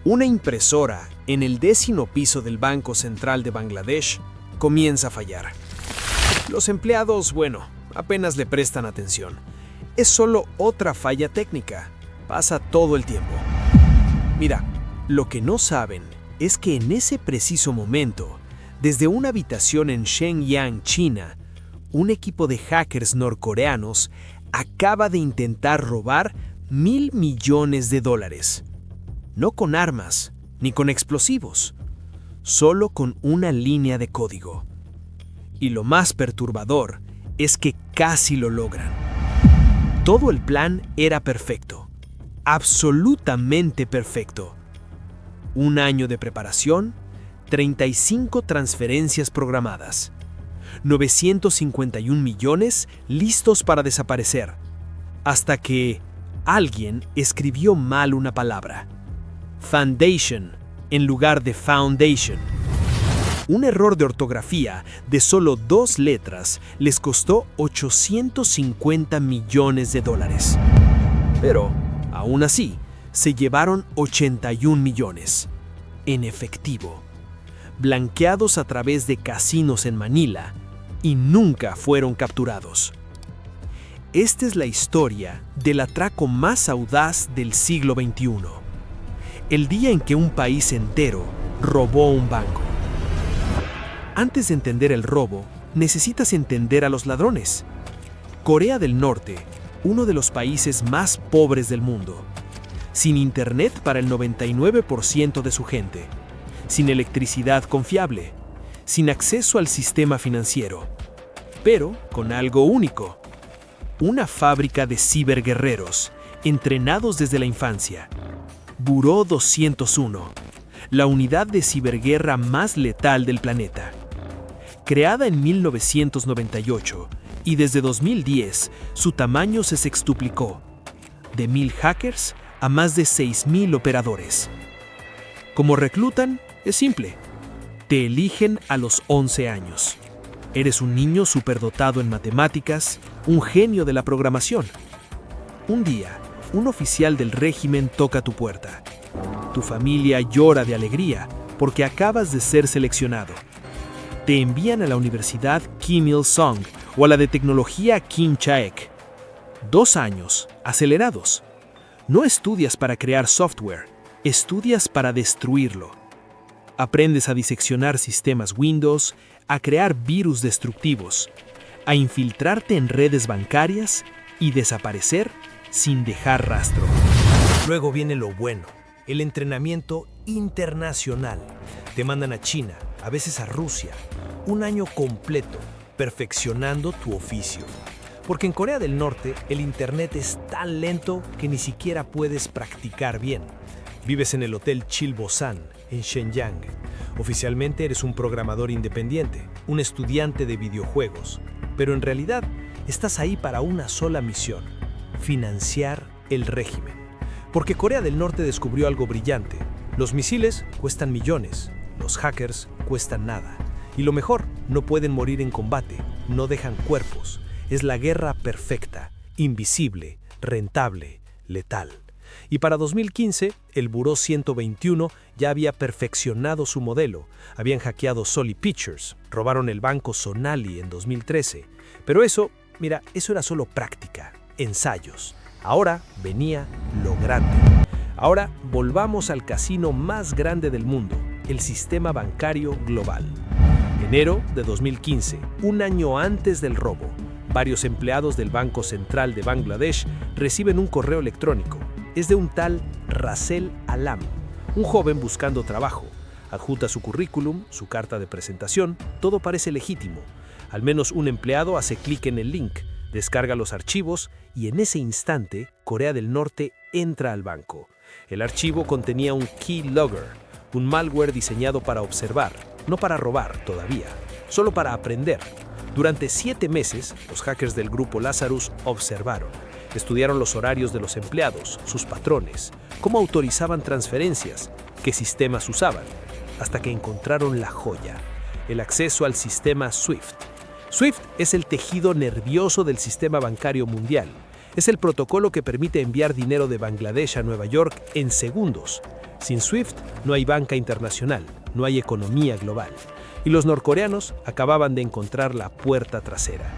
Una impresora en el 10º piso del Banco Central de Bangladesh comienza a fallar. Los empleados, apenas le prestan atención. Es solo otra falla técnica. Pasa todo el tiempo. Mira, lo que no saben es que en ese preciso momento, desde una habitación en Shenyang, China, un equipo de hackers norcoreanos acaba de intentar robar $1.000 millones. No con armas, ni con explosivos, solo con una línea de código. Y lo más perturbador es que casi lo logran. Todo el plan era perfecto, absolutamente perfecto. 1 año de preparación, 35 transferencias programadas, 951 millones listos para desaparecer, hasta que alguien escribió mal una palabra. Foundation en lugar de foundation. Un error de ortografía de solo 2 letras les costó $850 millones. Pero, aún así, se llevaron 81 millones en efectivo, blanqueados a través de casinos en Manila, y nunca fueron capturados. Esta es la historia del atraco más audaz del siglo XXI. El día en que un país entero robó un banco. Antes de entender el robo, necesitas entender a los ladrones. Corea del Norte, uno de los países más pobres del mundo, sin internet para el 99% de su gente, sin electricidad confiable, sin acceso al sistema financiero, pero con algo único: una fábrica de ciberguerreros, entrenados desde la infancia. Buró 201, la unidad de ciberguerra más letal del planeta. Creada en 1998 y desde 2010, su tamaño se sextuplicó, de 1.000 hackers a más de 6.000 operadores. ¿Cómo reclutan? Es simple. Te eligen a los 11 años. Eres un niño superdotado en matemáticas, un genio de la programación. Un día, un oficial del régimen toca tu puerta. Tu familia llora de alegría porque acabas de ser seleccionado. Te envían a la Universidad Kim Il-sung o a la de tecnología Kim Chaek. 2 años, acelerados. No estudias para crear software, estudias para destruirlo. Aprendes a diseccionar sistemas Windows, a crear virus destructivos, a infiltrarte en redes bancarias y desaparecer sin dejar rastro. Luego viene lo bueno, el entrenamiento internacional. Te mandan a China, a veces a Rusia, 1 año completo, perfeccionando tu oficio. Porque en Corea del Norte el internet es tan lento que ni siquiera puedes practicar bien. Vives en el Hotel Chilbosan, en Shenyang. Oficialmente eres un programador independiente, un estudiante de videojuegos, pero en realidad estás ahí para una sola misión: financiar el régimen. Porque Corea del Norte descubrió algo brillante: los misiles cuestan millones, los hackers cuestan nada. Y lo mejor, no pueden morir en combate, no dejan cuerpos. Es la guerra perfecta, invisible, rentable, letal. Y para 2015, el Buró 121 ya había perfeccionado su modelo. Habían hackeado Sony Pictures, robaron el banco Sonali en 2013. Pero eso era solo práctica, ensayos. Ahora venía lo grande. Ahora volvamos al casino más grande del mundo, el sistema bancario global. Enero de 2015, 1 año antes del robo, varios empleados del Banco Central de Bangladesh reciben un correo electrónico. Es de un tal Rasel Alam, un joven buscando trabajo. Adjunta su currículum, su carta de presentación, todo parece legítimo. Al menos un empleado hace clic en el link, descarga los archivos y en ese instante Corea del Norte entra al banco. El archivo contenía un keylogger, un malware diseñado para observar, no para robar todavía, solo para aprender. Durante 7 meses, los hackers del grupo Lazarus observaron. Estudiaron los horarios de los empleados, sus patrones, cómo autorizaban transferencias, qué sistemas usaban, hasta que encontraron la joya: el acceso al sistema SWIFT. SWIFT es el tejido nervioso del sistema bancario mundial. Es el protocolo que permite enviar dinero de Bangladesh a Nueva York en segundos. Sin SWIFT no hay banca internacional, no hay economía global. Y los norcoreanos acababan de encontrar la puerta trasera.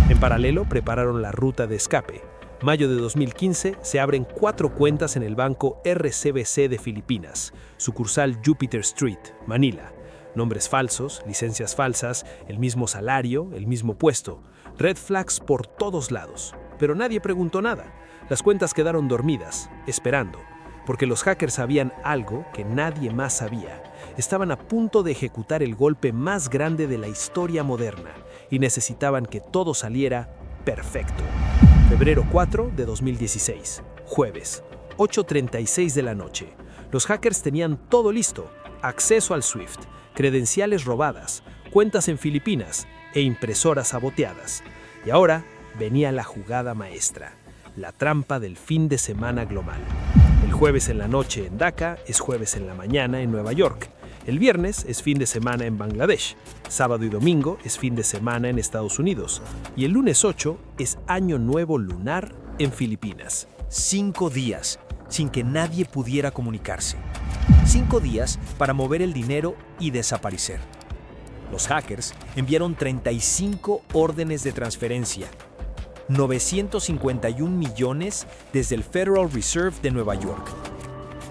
En paralelo, prepararon la ruta de escape. Mayo de 2015 se abren 4 cuentas en el banco RCBC de Filipinas, sucursal Jupiter Street, Manila. Nombres falsos, licencias falsas, el mismo salario, el mismo puesto. Red flags por todos lados. Pero nadie preguntó nada. Las cuentas quedaron dormidas, esperando. Porque los hackers sabían algo que nadie más sabía. Estaban a punto de ejecutar el golpe más grande de la historia moderna y necesitaban que todo saliera perfecto. Febrero 4 de 2016, jueves, 8:36 de la noche. Los hackers tenían todo listo: acceso al SWIFT, credenciales robadas, cuentas en Filipinas e impresoras saboteadas. Y ahora venía la jugada maestra, la trampa del fin de semana global. El jueves en la noche en Dhaka es jueves en la mañana en Nueva York. El viernes es fin de semana en Bangladesh. Sábado y domingo es fin de semana en Estados Unidos. Y el lunes 8 es Año Nuevo Lunar en Filipinas. 5 días sin que nadie pudiera comunicarse. 5 días para mover el dinero y desaparecer. Los hackers enviaron 35 órdenes de transferencia. 951 millones desde el Federal Reserve de Nueva York.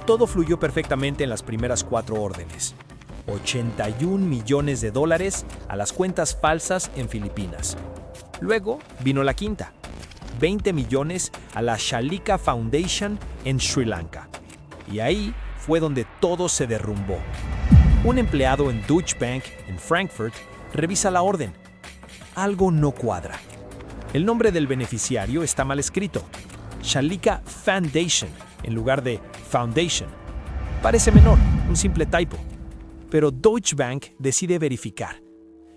Todo fluyó perfectamente en las primeras 4 órdenes. 81 millones de dólares a las cuentas falsas en Filipinas. Luego vino la quinta. 20 millones a la Shalika Foundation en Sri Lanka. Y ahí fue donde todo se derrumbó. Un empleado en Deutsche Bank en Frankfurt revisa la orden. Algo no cuadra. El nombre del beneficiario está mal escrito. Shalika Foundation en lugar de Foundation. Parece menor, un simple typo. Pero Deutsche Bank decide verificar.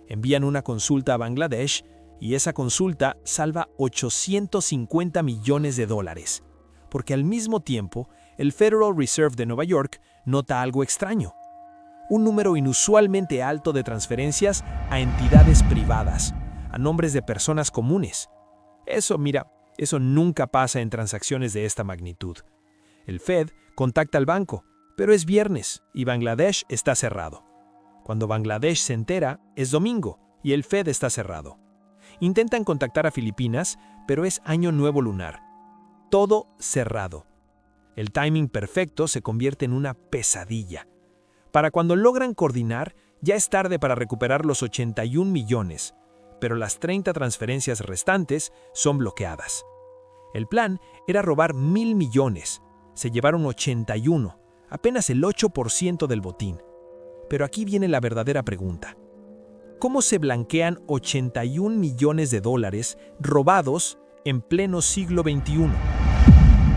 Envían una consulta a Bangladesh y esa consulta salva 850 millones de dólares. Porque al mismo tiempo, el Federal Reserve de Nueva York nota algo extraño. Un número inusualmente alto de transferencias a entidades privadas, a nombres de personas comunes. Eso nunca pasa en transacciones de esta magnitud. El Fed contacta al banco, pero es viernes y Bangladesh está cerrado. Cuando Bangladesh se entera, es domingo y el Fed está cerrado. Intentan contactar a Filipinas, pero es Año Nuevo Lunar. Todo cerrado. El timing perfecto se convierte en una pesadilla. Para cuando logran coordinar, ya es tarde para recuperar los 81 millones, pero las 30 transferencias restantes son bloqueadas. El plan era robar 1,000 millones. Se llevaron 81, apenas el 8% del botín. Pero aquí viene la verdadera pregunta. ¿Cómo se blanquean 81 millones de dólares robados en pleno siglo XXI?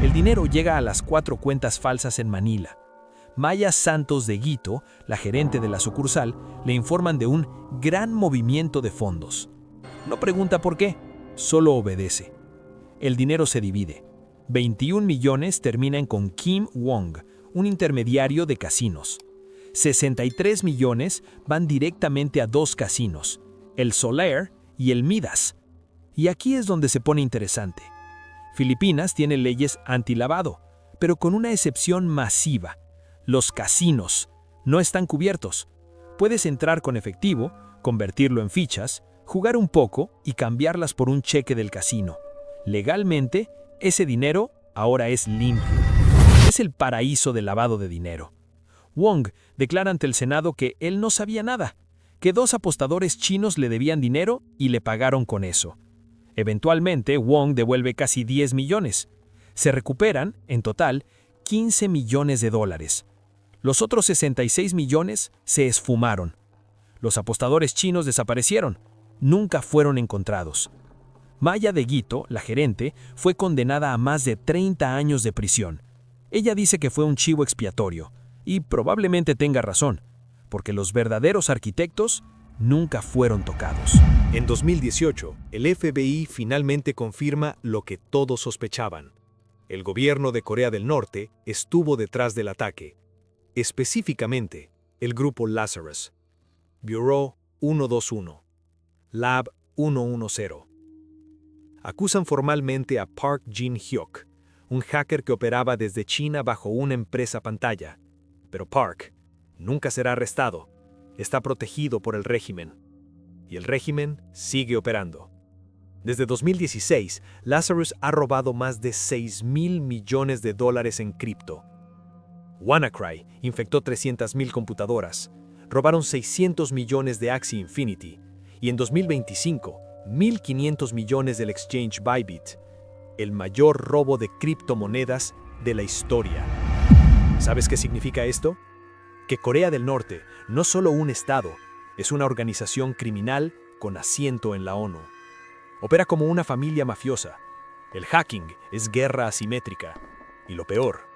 El dinero llega a las 4 cuentas falsas en Manila. Maya Santos de Guito, la gerente de la sucursal, le informan de un gran movimiento de fondos. No pregunta por qué, solo obedece. El dinero se divide. 21 millones terminan con Kim Wong, un intermediario de casinos. 63 millones van directamente a 2 casinos, el Solaire y el Midas. Y aquí es donde se pone interesante. Filipinas tiene leyes antilavado, pero con una excepción masiva. Los casinos no están cubiertos. Puedes entrar con efectivo, convertirlo en fichas, jugar un poco y cambiarlas por un cheque del casino. Legalmente, ese dinero ahora es limpio. Es el paraíso del lavado de dinero. Wong declara ante el Senado que él no sabía nada, que 2 apostadores chinos le debían dinero y le pagaron con eso. Eventualmente, Wong devuelve casi 10 millones. Se recuperan, en total, 15 millones de dólares. Los otros 66 millones se esfumaron. Los apostadores chinos desaparecieron. Nunca fueron encontrados. Maya de Guito, la gerente, fue condenada a más de 30 años de prisión. Ella dice que fue un chivo expiatorio, y probablemente tenga razón, porque los verdaderos arquitectos nunca fueron tocados. En 2018, el FBI finalmente confirma lo que todos sospechaban. El gobierno de Corea del Norte estuvo detrás del ataque. Específicamente, el grupo Lazarus, Bureau 121, Lab 110. Acusan formalmente a Park Jin-hyuk, un hacker que operaba desde China bajo una empresa pantalla. Pero Park nunca será arrestado. Está protegido por el régimen. Y el régimen sigue operando. Desde 2016, Lazarus ha robado más de $6.000 millones en cripto. WannaCry infectó 300.000 computadoras, robaron 600 millones de Axie Infinity y en 2025, 1.500 millones del exchange Bybit, el mayor robo de criptomonedas de la historia. ¿Sabes qué significa esto? Que Corea del Norte, no solo un estado, es una organización criminal con asiento en la ONU. Opera como una familia mafiosa. El hacking es guerra asimétrica. Y lo peor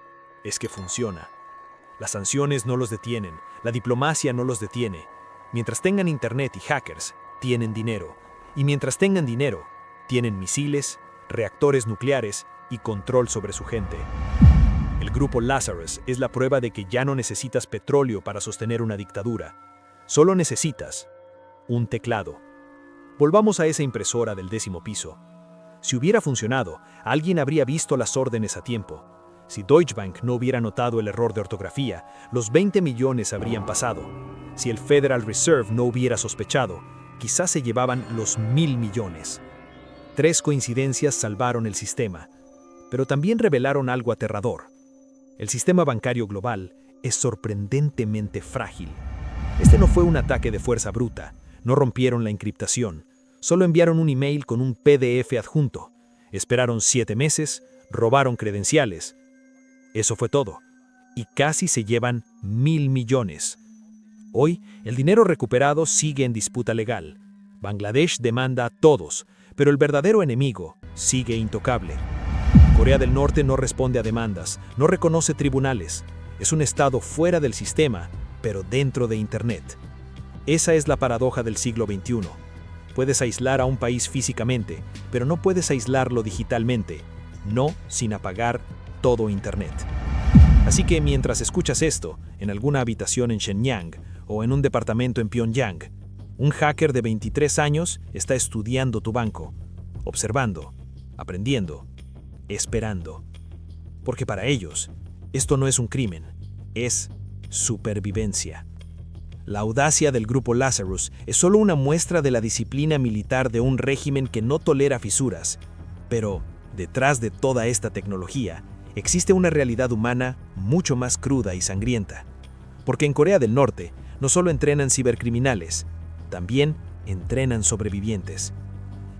es que funciona. Las sanciones no los detienen, la diplomacia no los detiene. Mientras tengan internet y hackers, tienen dinero. Y mientras tengan dinero, tienen misiles, reactores nucleares y control sobre su gente. El grupo Lazarus es la prueba de que ya no necesitas petróleo para sostener una dictadura. Solo necesitas un teclado. Volvamos a esa impresora del 10º piso. Si hubiera funcionado, alguien habría visto las órdenes a tiempo. Si Deutsche Bank no hubiera notado el error de ortografía, los 20 millones habrían pasado. Si el Federal Reserve no hubiera sospechado, quizás se llevaban los 1.000 millones. 3 coincidencias salvaron el sistema, pero también revelaron algo aterrador. El sistema bancario global es sorprendentemente frágil. Este no fue un ataque de fuerza bruta, no rompieron la encriptación, solo enviaron un email con un PDF adjunto, esperaron 7 meses, robaron credenciales. Eso fue todo, y casi se llevan 1.000 millones. Hoy, el dinero recuperado sigue en disputa legal. Bangladesh demanda a todos, pero el verdadero enemigo sigue intocable. Corea del Norte no responde a demandas, no reconoce tribunales. Es un estado fuera del sistema, pero dentro de Internet. Esa es la paradoja del siglo XXI. Puedes aislar a un país físicamente, pero no puedes aislarlo digitalmente, no sin apagar todo Internet. Así que mientras escuchas esto, en alguna habitación en Shenyang o en un departamento en Pyongyang, un hacker de 23 años está estudiando tu banco, observando, aprendiendo, esperando. Porque para ellos, esto no es un crimen, es supervivencia. La audacia del grupo Lazarus es solo una muestra de la disciplina militar de un régimen que no tolera fisuras. Pero, detrás de toda esta tecnología, existe una realidad humana mucho más cruda y sangrienta. Porque en Corea del Norte no solo entrenan cibercriminales, también entrenan sobrevivientes.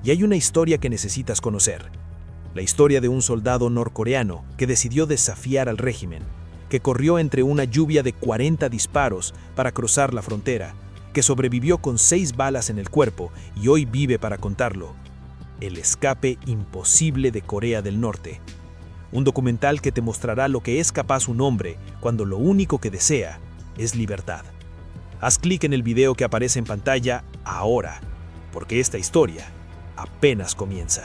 Y hay una historia que necesitas conocer. La historia de un soldado norcoreano que decidió desafiar al régimen, que corrió entre una lluvia de 40 disparos para cruzar la frontera, que sobrevivió con 6 balas en el cuerpo y hoy vive para contarlo. El escape imposible de Corea del Norte. Un documental que te mostrará lo que es capaz un hombre cuando lo único que desea es libertad. Haz clic en el video que aparece en pantalla ahora, porque esta historia apenas comienza.